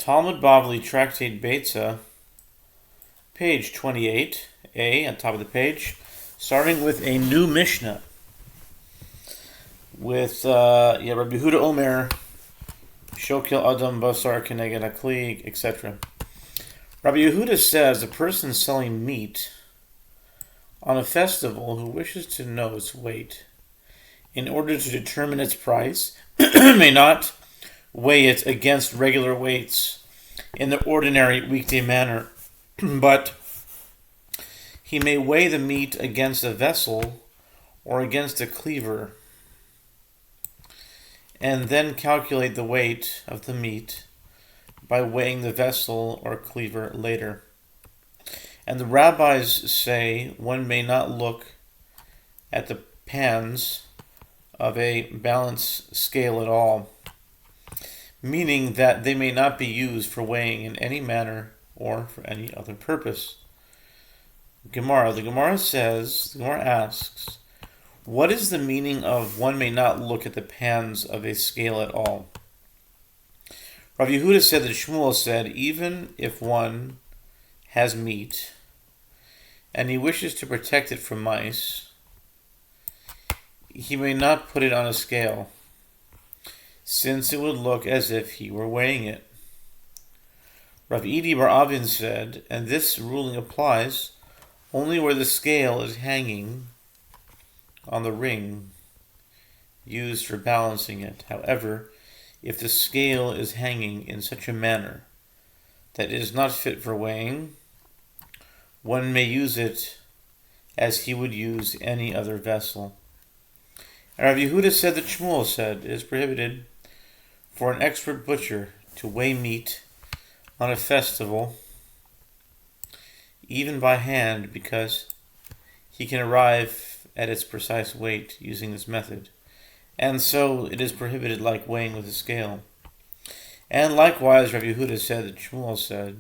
Talmud Bavli Tractate Beitzah, page 28a, on top of the page, starting with a new Mishnah with Rabbi Yehuda Omer, Shokil Adam Basar Keneged Hakli, etc. Rabbi Yehuda says a person selling meat on a festival who wishes to know its weight in order to determine its price may not weigh it against regular weights in the ordinary weekday manner, but he may weigh the meat against a vessel or against a cleaver, and then calculate the weight of the meat by weighing the vessel or cleaver later. And the rabbis say one may not look at the pans of a balance scale at all, meaning that they may not be used for weighing in any manner or for any other purpose. The Gemara asks, what is the meaning of one may not look at the pans of a scale at all? Rav Yehuda said that Shmuel said, even if one has meat and he wishes to protect it from mice, he may not put it on a scale, since it would look as if he were weighing it. Rav Idi Bar Avin said, and this ruling applies only where the scale is hanging on the ring used for balancing it. However, if the scale is hanging in such a manner that it is not fit for weighing, one may use it as he would use any other vessel. And Rav Yehuda said that Shmuel said it is prohibited for an expert butcher to weigh meat on a festival, even by hand, because he can arrive at its precise weight using this method. And so it is prohibited like weighing with a scale. And likewise, Rav Yehuda said that Shmuel said,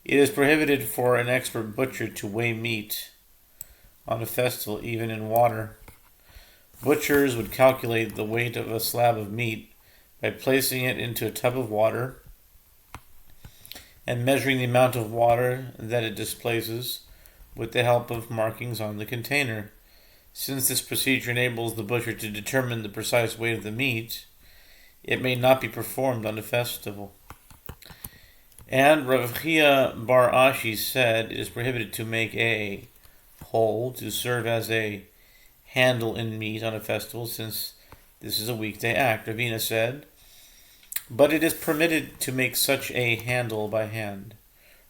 it is prohibited for an expert butcher to weigh meat on a festival, even in water. Butchers would calculate the weight of a slab of meat by placing it into a tub of water and measuring the amount of water that it displaces with the help of markings on the container. Since this procedure enables the butcher to determine the precise weight of the meat, it may not be performed on a festival. And Rav Chia Bar Ashi said it is prohibited to make a hole to serve as a handle in meat on a festival, since this is a weekday act. Ravina said, but it is permitted to make such a handle by hand,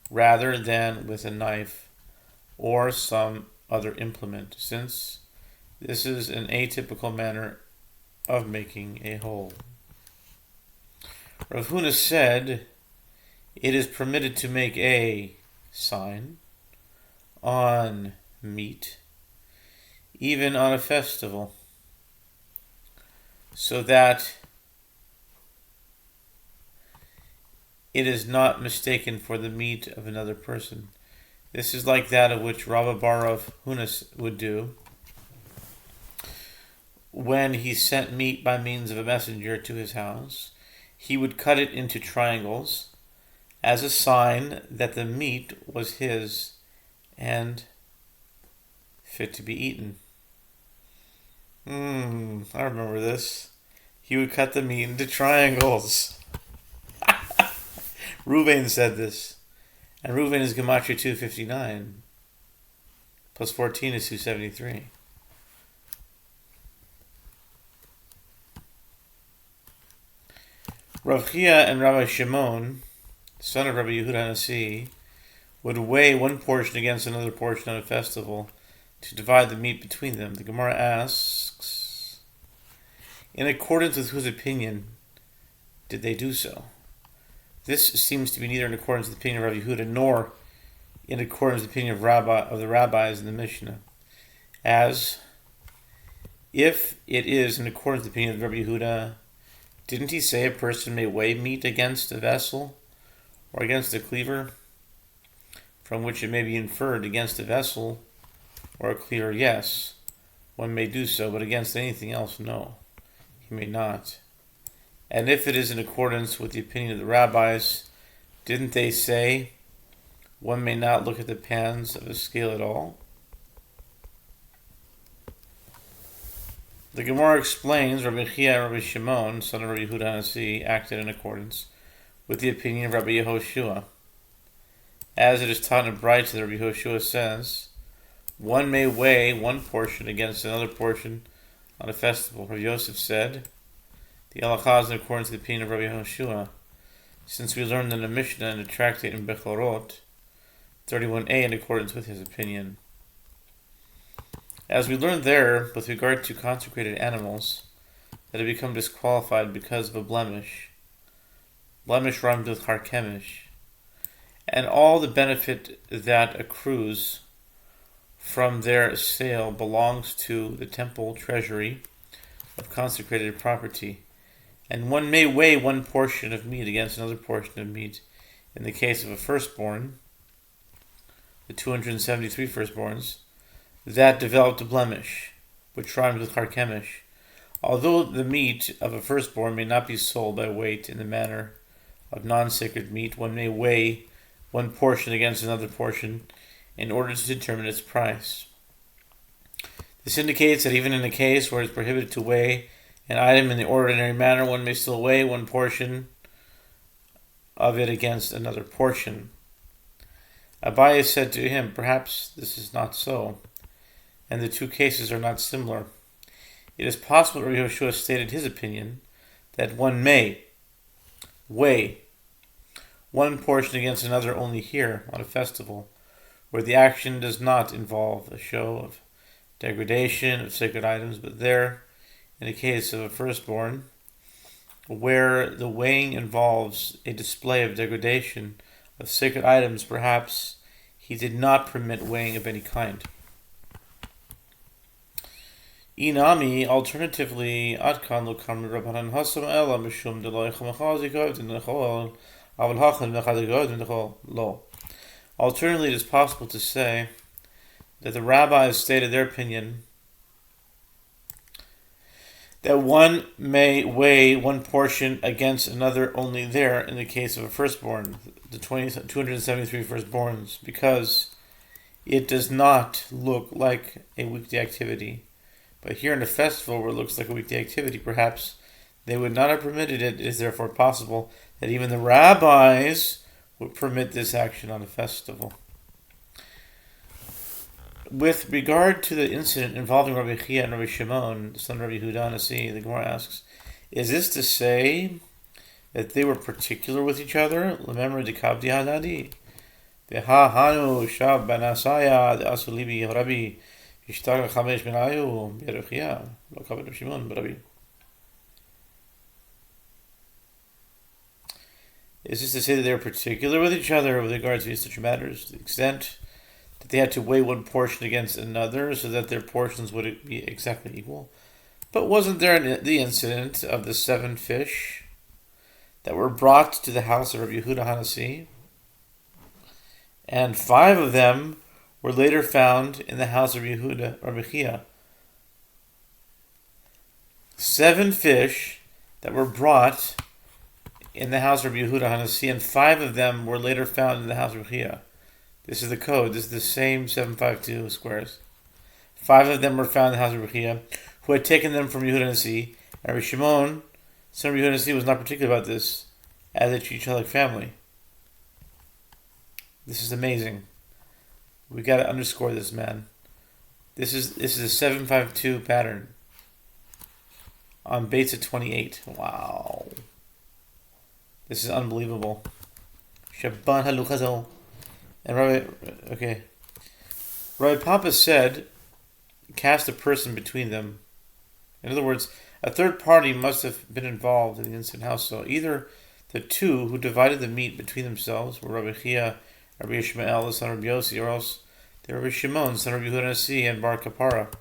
rather than with a knife or some other implement, since this is an atypical manner of making a hole. Rav Huna said, it is permitted to make a sign on meat, even on a festival, so that it is not mistaken for the meat of another person. This is like that of which Rabba Bar of Hunas would do when he sent meat by means of a messenger to his house. He would cut it into triangles as a sign that the meat was his and fit to be eaten. I remember this. He would cut the meat into triangles. Reuven said this. And Reuven is Gematria 259. Plus 14 is 273. Rav Chia and Rabbi Shimon, son of Rabbi Yehuda Hanasi, would weigh one portion against another portion on a festival to divide the meat between them. The Gemara asks, in accordance with whose opinion did they do so? This seems to be neither in accordance with the opinion of Rabbi Yehuda nor in accordance with the opinion of the rabbis in the Mishnah. As if it is in accordance with the opinion of Rabbi Yehuda, didn't he say a person may weigh meat against a vessel or against a cleaver, from which it may be inferred against a vessel or a cleaver, yes, one may do so, but against anything else, no, he may not. And if it is in accordance with the opinion of the rabbis, Didn't they say one may not look at the pans of a scale at all? The Gemara explains Rabbi Chia and Rabbi Shimon, son of Rabbi Yehuda Hanasi, acted in accordance with the opinion of Rabbi Yehoshua. As it is taught in Beitzah, that Rabbi Yehoshua says, one may weigh one portion against another portion on a festival. Rabbi Yosef said, the halakha is in accordance with the opinion of Rabbi Yehoshua, since we learned in the Mishnah and the tractate in Bechorot 31a in accordance with his opinion. As we learned there, with regard to consecrated animals, that have become disqualified because of a blemish. Blemish rhymes with harkemish. And all the benefit that accrues from their sale belongs to the temple treasury of consecrated property. And one may weigh one portion of meat against another portion of meat. In the case of a firstborn, the 273 firstborns, that developed a blemish, which rhymes with harkemish. Although the meat of a firstborn may not be sold by weight in the manner of non-sacred meat, one may weigh one portion against another portion in order to determine its price. This indicates that even in a case where it is prohibited to weigh an item in the ordinary manner, one may still weigh one portion of it against another portion. Abaye said to him, perhaps this is not so, and the two cases are not similar. It is possible that Yehoshua stated his opinion that one may weigh one portion against another only here on a festival, where the action does not involve a show of degradation of sacred items, but there, in the case of a firstborn, where the weighing involves a display of degradation of sacred items, perhaps he did not permit weighing of any kind. Inami, alternatively, Atkan lo kam Rabbanan Hasam Ela Mishum Deloy Chamachazi Govdin Nechol Aval Hachan Mechad Govdin Nechol Lo. Alternatively, it is possible to say that the rabbis stated their opinion that one may weigh one portion against another only there in the case of a firstborn, the 273 firstborns, because it does not look like a weekday activity. But here in a festival where it looks like a weekday activity, perhaps they would not have permitted it. It is therefore possible that even the rabbis would permit this action on a festival. With regard to the incident involving Rabbi Chia and Rabbi Shimon, the son of Rabbi Yehuda Hanasi, the Gemara asks, is this to say that they were particular with each other? Remember the Kabdi Hadadi. Veha Hanu Shab Banasaya, the Asulibi Rabbi. Is this to say that they were particular with each other with regard to such matters, to the extent that they had to weigh one portion against another so that their portions would be exactly equal? But wasn't there the incident of the 7 fish that were brought to the house of Rabbi Yehuda Hanasi, and 5 of them were later found in the house of Rabbi Chia? 7 fish that were brought in the house of Rabbi Yehuda Hanasi, and 5 of them were later found in the house of Rabbi Chia. This is the code. This is the same 752 squares. 5 of them were found in the house of Rabbi Chia, who had taken them from Yehuda Hanasi, and Rabbi Shimon, son of Yehuda Hanasi, was not particular about this, as they treat each other like family. This is amazing. We got to underscore this, man. This is a 752 pattern on Beitzah 28. Wow. This is unbelievable. Shabban haluchazo. And Rabbi Papa said, cast a person between them. In other words, a third party must have been involved in the incident house. So either the two who divided the meat between themselves were Rabbi Chia, Rabbi Ishmael, the son of Rabbi Yossi, or else they were Rabbi Shimon, son of Rabbi Yehuda Hanasi, and Bar Kapara.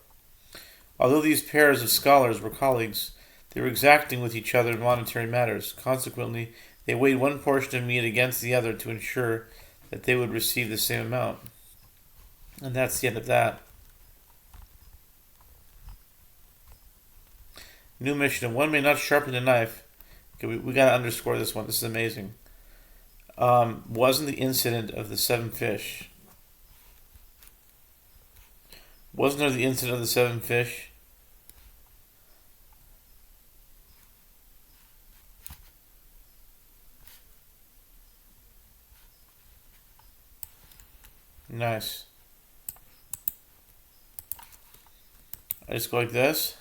Although these pairs of scholars were colleagues, they were exacting with each other in monetary matters. Consequently, they weighed one portion of meat against the other to ensure that they would receive the same amount. And that's the end of that. New Mishnah. One may not sharpen a knife. Okay, we got to underscore this one. This is amazing. wasn't the incident of the 7 fish. Wasn't there the incident of the 7 fish? Nice. I just go like this.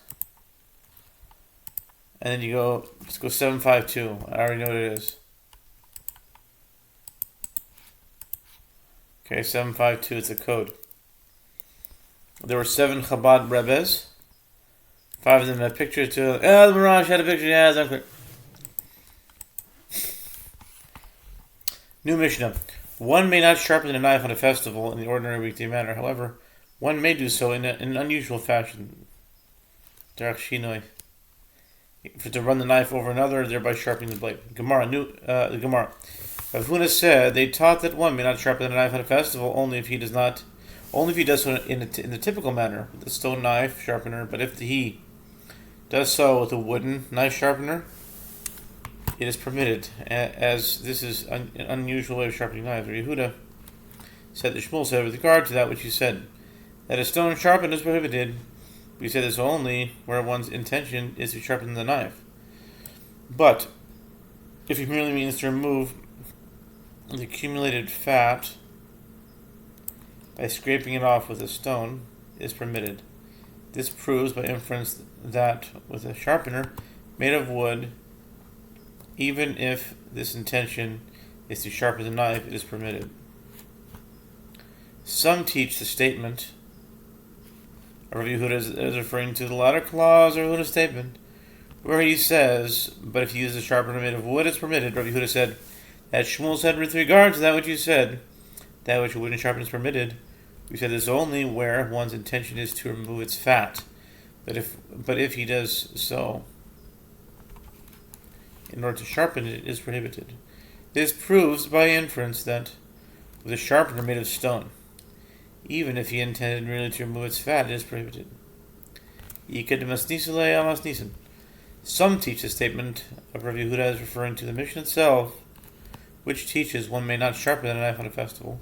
And then you go, let's go 752. I already know what it is. Okay, 752, it's a code. There were 7 Chabad Rebbes. 5 of them had pictures too. Oh, the Mirage had a picture, yeah, it's unclear. New Mishnah. One may not sharpen a knife on a festival in the ordinary weekday manner. However, one may do so in an unusual fashion. Derech Shinoi. To run the knife over another, thereby sharpening the blade. Gemara. The Gemara. Rav Huna said they taught that one may not sharpen a knife on a festival only if he does so in the typical manner with a stone knife sharpener. But if he does so with a wooden knife sharpener, it is permitted, as this is an unusual way of sharpening knives. Yehuda said that Shmuel said with regard to that which he said, that a stone sharpened is prohibited. We say this only where one's intention is to sharpen the knife. But if he merely means to remove the accumulated fat by scraping it off with a stone, it is permitted. This proves by inference that with a sharpener made of wood, even if this intention is to sharpen the knife, it is permitted. Some teach the statement of Rabbi Yehuda is referring to the latter clause of Yehuda's statement, where he says, but if you use a sharpener made of wood, it's permitted. Rabbi Yehuda said, as Shmuel said with regard to that which you said, that which a wooden sharpener is permitted. We said this only where one's intention is to remove its fat. But if he does so in order to sharpen it, it is prohibited. This proves by inference that with a sharpener made of stone, even if he intended merely to remove its fat, it is prohibited. Some teach the statement of Rabbi Yehuda as referring to the Mishnah itself, which teaches one may not sharpen a knife on a festival.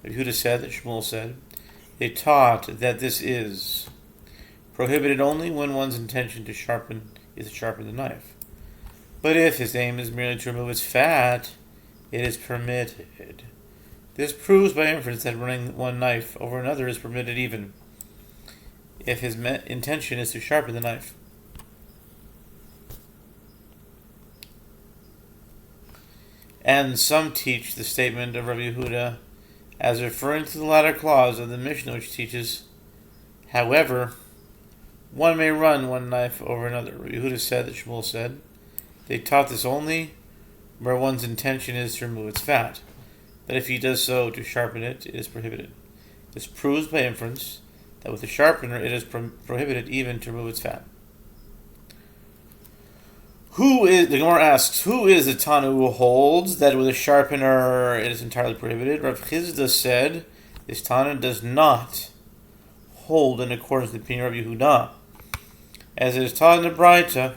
Rabbi Yehuda said that Shmuel said, they taught that this is prohibited only when one's intention is to sharpen the knife. But if his aim is merely to remove its fat, it is permitted. This proves by inference that running one knife over another is permitted even if his intention is to sharpen the knife. And some teach the statement of Rabbi Yehuda as referring to the latter clause of the Mishnah, which teaches, however, one may run one knife over another. Rabbi Yehuda said that Shmuel said, they taught this only where one's intention is to remove its fat. But if he does so to sharpen it, it is prohibited. This proves by inference that with a sharpener it is prohibited even to remove its fat. The Gemara asks, who is the Tanu who holds that with a sharpener it is entirely prohibited? Rav Chizda said, this Tanu does not hold in accordance with the opinion of Yehuda. As it is taught in the Beitzah,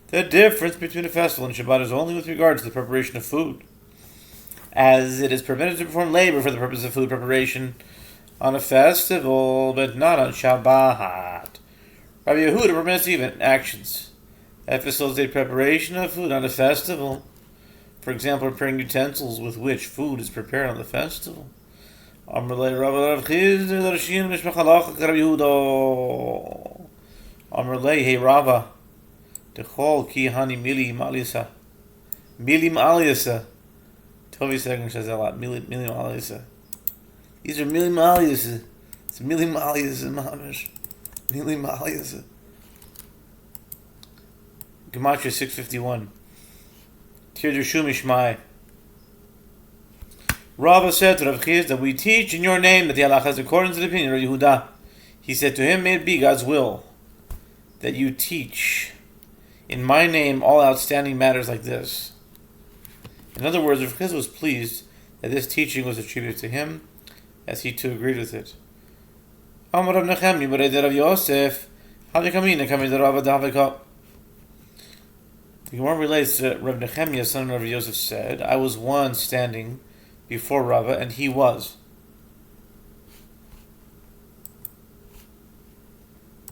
the difference between a festival and Shabbat is only with regard to the preparation of food. As it is permitted to perform labor for the purpose of food preparation on a festival, but not on Shabbat. Rabbi Yehuda permits even actions that facilitate preparation of food on a festival. For example, preparing utensils with which food is prepared on the festival. Amrlei Rav Chizda Darshin Mishmachalach Rabbi Yehuda. Amrlei Hey Rava Dechol Ki Hani Milim Alisa. Milim Alisa. Toby Segner says that a lot. Milim Alisa. These are Milim Alisa. It's Milim Alisa Mamish. Milim Alisa. Gematria 651. Tirdu Mishmai. Rava said to Rav Chizda, we teach in your name that the halacha is according to the opinion of Yehuda. He said to him, may it be God's will that you teach in my name all outstanding matters like this. In other words, Rav Chizda was pleased that this teaching was attributed to him, as he too agreed with it. Amar Rav Nechemi, Rav Yosef, the The Gemara relates that Rav Nechemiah, son of Rav Yosef, said, I was one standing before Rava, and he was.